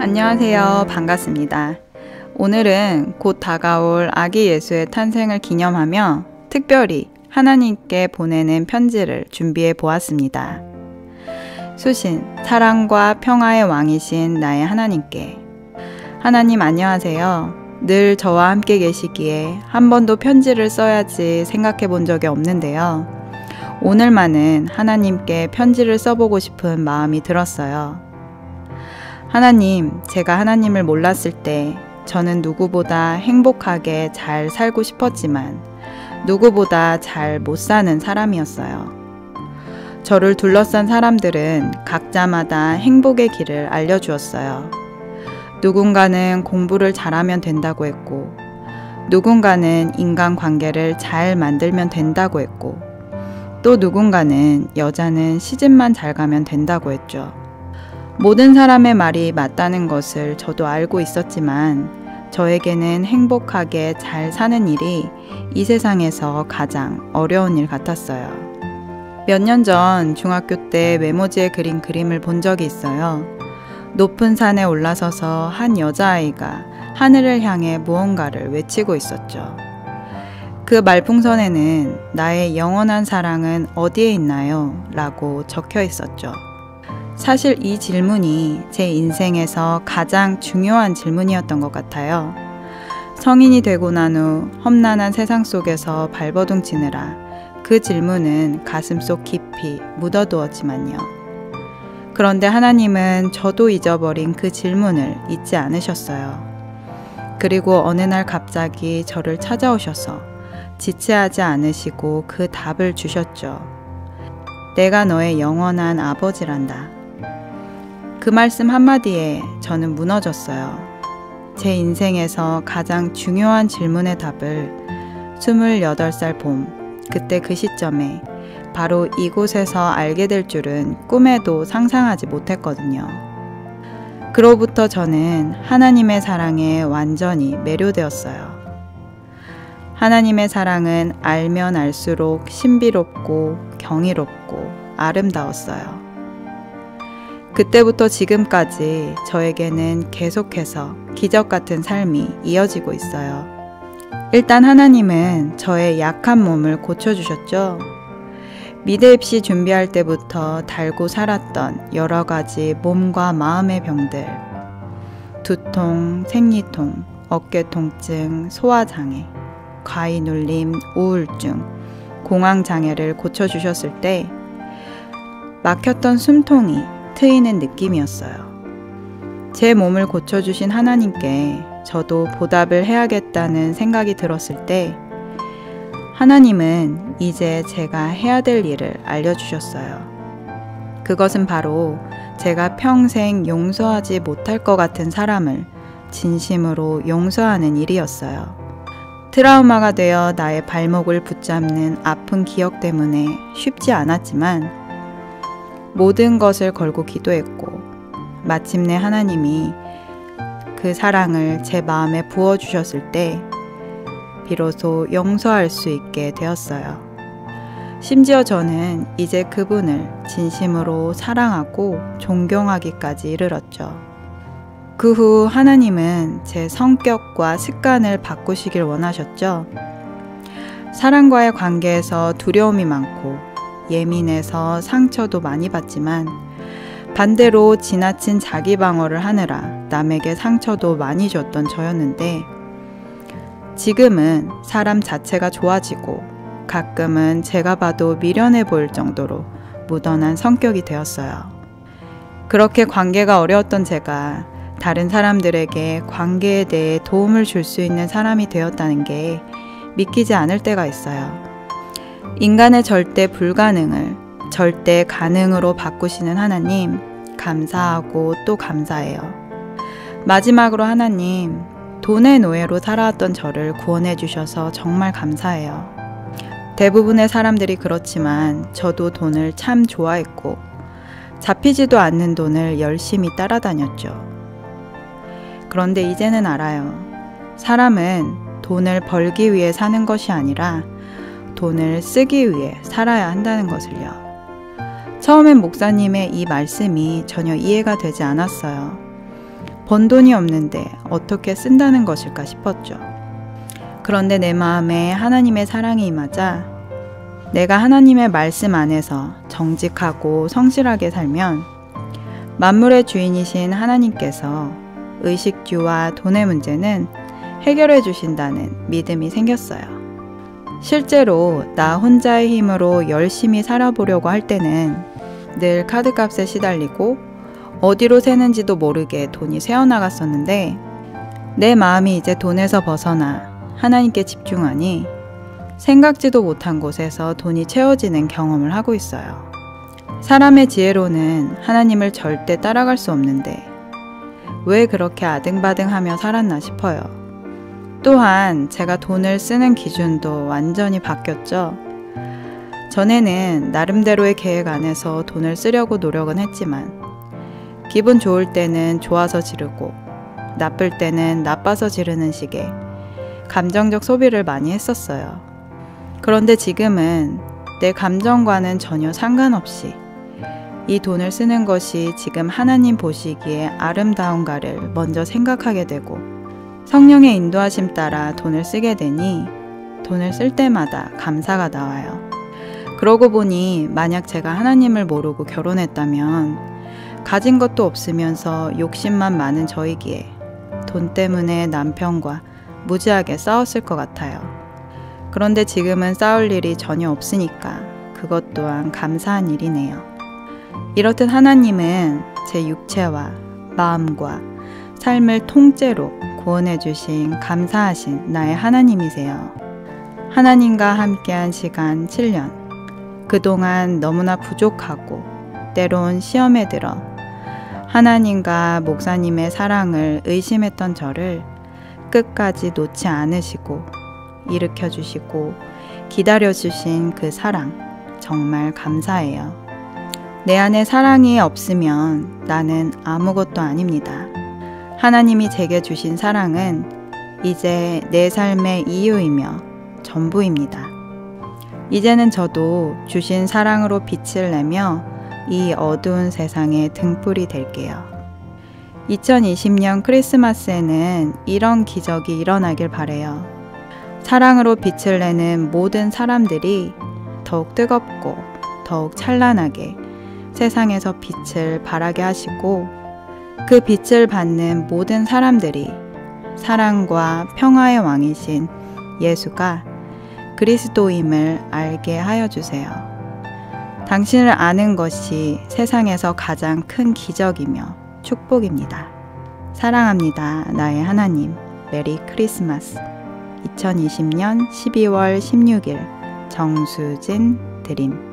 안녕하세요. 반갑습니다. 오늘은 곧 다가올 아기 예수의 탄생을 기념하며 특별히 하나님께 보내는 편지를 준비해 보았습니다. 수신, 사랑과 평화의 왕이신 나의 하나님께. 하나님 안녕하세요. 늘 저와 함께 계시기에 한 번도 편지를 써야지 생각해 본 적이 없는데요. 오늘만은 하나님께 편지를 써보고 싶은 마음이 들었어요. 하나님, 제가 하나님을 몰랐을 때 저는 누구보다 행복하게 잘 살고 싶었지만 누구보다 잘 못 사는 사람이었어요. 저를 둘러싼 사람들은 각자마다 행복의 길을 알려주었어요. 누군가는 공부를 잘하면 된다고 했고, 누군가는 인간관계를 잘 만들면 된다고 했고, 또 누군가는 여자는 시집만 잘 가면 된다고 했죠. 모든 사람의 말이 맞다는 것을 저도 알고 있었지만 저에게는 행복하게 잘 사는 일이 이 세상에서 가장 어려운 일 같았어요. 몇 년 전 중학교 때 메모지에 그린 그림을 본 적이 있어요. 높은 산에 올라서서 한 여자아이가 하늘을 향해 무언가를 외치고 있었죠. 그 말풍선에는 나의 영원한 사랑은 어디에 있나요? 라고 적혀 있었죠. 사실 이 질문이 제 인생에서 가장 중요한 질문이었던 것 같아요. 성인이 되고 난 후 험난한 세상 속에서 발버둥 치느라 그 질문은 가슴속 깊이 묻어두었지만요. 그런데 하나님은 저도 잊어버린 그 질문을 잊지 않으셨어요. 그리고 어느 날 갑자기 저를 찾아오셔서 지체하지 않으시고 그 답을 주셨죠. 내가 너의 영원한 아버지란다. 그 말씀 한마디에 저는 무너졌어요. 제 인생에서 가장 중요한 질문의 답을 28살 봄, 그때 그 시점에 바로 이곳에서 알게 될 줄은 꿈에도 상상하지 못했거든요. 그로부터 저는 하나님의 사랑에 완전히 매료되었어요. 하나님의 사랑은 알면 알수록 신비롭고 경이롭고 아름다웠어요. 그때부터 지금까지 저에게는 계속해서 기적 같은 삶이 이어지고 있어요. 일단 하나님은 저의 약한 몸을 고쳐주셨죠. 미대 입시 준비할 때부터 달고 살았던 여러 가지 몸과 마음의 병들, 두통, 생리통, 어깨 통증, 소화장애, 과위 눌림, 우울증, 공황장애를 고쳐주셨을 때 막혔던 숨통이 트이는 느낌이었어요. 제 몸을 고쳐주신 하나님께 저도 보답을 해야겠다는 생각이 들었을 때 하나님은 이제 제가 해야 될 일을 알려주셨어요. 그것은 바로 제가 평생 용서하지 못할 것 같은 사람을 진심으로 용서하는 일이었어요. 트라우마가 되어 나의 발목을 붙잡는 아픈 기억 때문에 쉽지 않았지만 모든 것을 걸고 기도했고 마침내 하나님이 그 사랑을 제 마음에 부어주셨을 때 비로소 용서할 수 있게 되었어요. 심지어 저는 이제 그분을 진심으로 사랑하고 존경하기까지 이르렀죠. 그 후 하나님은 제 성격과 습관을 바꾸시길 원하셨죠. 사람과의 관계에서 두려움이 많고 예민해서 상처도 많이 받지만 반대로 지나친 자기 방어를 하느라 남에게 상처도 많이 줬던 저였는데 지금은 사람 자체가 좋아지고 가끔은 제가 봐도 미련해 보일 정도로 무던한 성격이 되었어요. 그렇게 관계가 어려웠던 제가 다른 사람들에게 관계에 대해 도움을 줄 수 있는 사람이 되었다는 게 믿기지 않을 때가 있어요. 인간의 절대 불가능을 절대 가능으로 바꾸시는 하나님, 감사하고 또 감사해요. 마지막으로 하나님, 돈의 노예로 살아왔던 저를 구원해 주셔서 정말 감사해요. 대부분의 사람들이 그렇지만 저도 돈을 참 좋아했고 잡히지도 않는 돈을 열심히 따라다녔죠. 그런데 이제는 알아요. 사람은 돈을 벌기 위해 사는 것이 아니라 돈을 쓰기 위해 살아야 한다는 것을요. 처음엔 목사님의 이 말씀이 전혀 이해가 되지 않았어요. 번 돈이 없는데 어떻게 쓴다는 것일까 싶었죠. 그런데 내 마음에 하나님의 사랑이 임하자 내가 하나님의 말씀 안에서 정직하고 성실하게 살면 만물의 주인이신 하나님께서 의식주와 돈의 문제는 해결해 주신다는 믿음이 생겼어요. 실제로 나 혼자의 힘으로 열심히 살아보려고 할 때는 늘 카드값에 시달리고 어디로 새는지도 모르게 돈이 새어나갔었는데 내 마음이 이제 돈에서 벗어나 하나님께 집중하니 생각지도 못한 곳에서 돈이 채워지는 경험을 하고 있어요. 사람의 지혜로는 하나님을 절대 따라갈 수 없는데 왜 그렇게 아등바등하며 살았나 싶어요. 또한 제가 돈을 쓰는 기준도 완전히 바뀌었죠. 전에는 나름대로의 계획 안에서 돈을 쓰려고 노력은 했지만 기분 좋을 때는 좋아서 지르고 나쁠 때는 나빠서 지르는 식의 감정적 소비를 많이 했었어요. 그런데 지금은 내 감정과는 전혀 상관없이 이 돈을 쓰는 것이 지금 하나님 보시기에 아름다운가를 먼저 생각하게 되고 성령의 인도하심 따라 돈을 쓰게 되니 돈을 쓸 때마다 감사가 나와요. 그러고 보니 만약 제가 하나님을 모르고 결혼했다면 가진 것도 없으면서 욕심만 많은 저이기에 돈 때문에 남편과 무지하게 싸웠을 것 같아요. 그런데 지금은 싸울 일이 전혀 없으니까 그것 또한 감사한 일이네요. 이렇듯 하나님은 제 육체와 마음과 삶을 통째로 구원해 주신 감사하신 나의 하나님이세요. 하나님과 함께한 시간 7년. 그동안 너무나 부족하고 때론 시험에 들어 하나님과 목사님의 사랑을 의심했던 저를 끝까지 놓지 않으시고 일으켜 주시고 기다려 주신 그 사랑 정말 감사해요. 내 안에 사랑이 없으면 나는 아무것도 아닙니다. 하나님이 제게 주신 사랑은 이제 내 삶의 이유이며 전부입니다. 이제는 저도 주신 사랑으로 빛을 내며 이 어두운 세상의 등불이 될게요. 2020년 크리스마스에는 이런 기적이 일어나길 바래요. 사랑으로 빛을 내는 모든 사람들이 더욱 뜨겁고 더욱 찬란하게 세상에서 빛을 발하게 하시고 그 빛을 받는 모든 사람들이 사랑과 평화의 왕이신 예수가 그리스도임을 알게 하여 주세요. 당신을 아는 것이 세상에서 가장 큰 기적이며 축복입니다. 사랑합니다. 나의 하나님. 메리 크리스마스. 2020년 12월 16일 정수진 드림.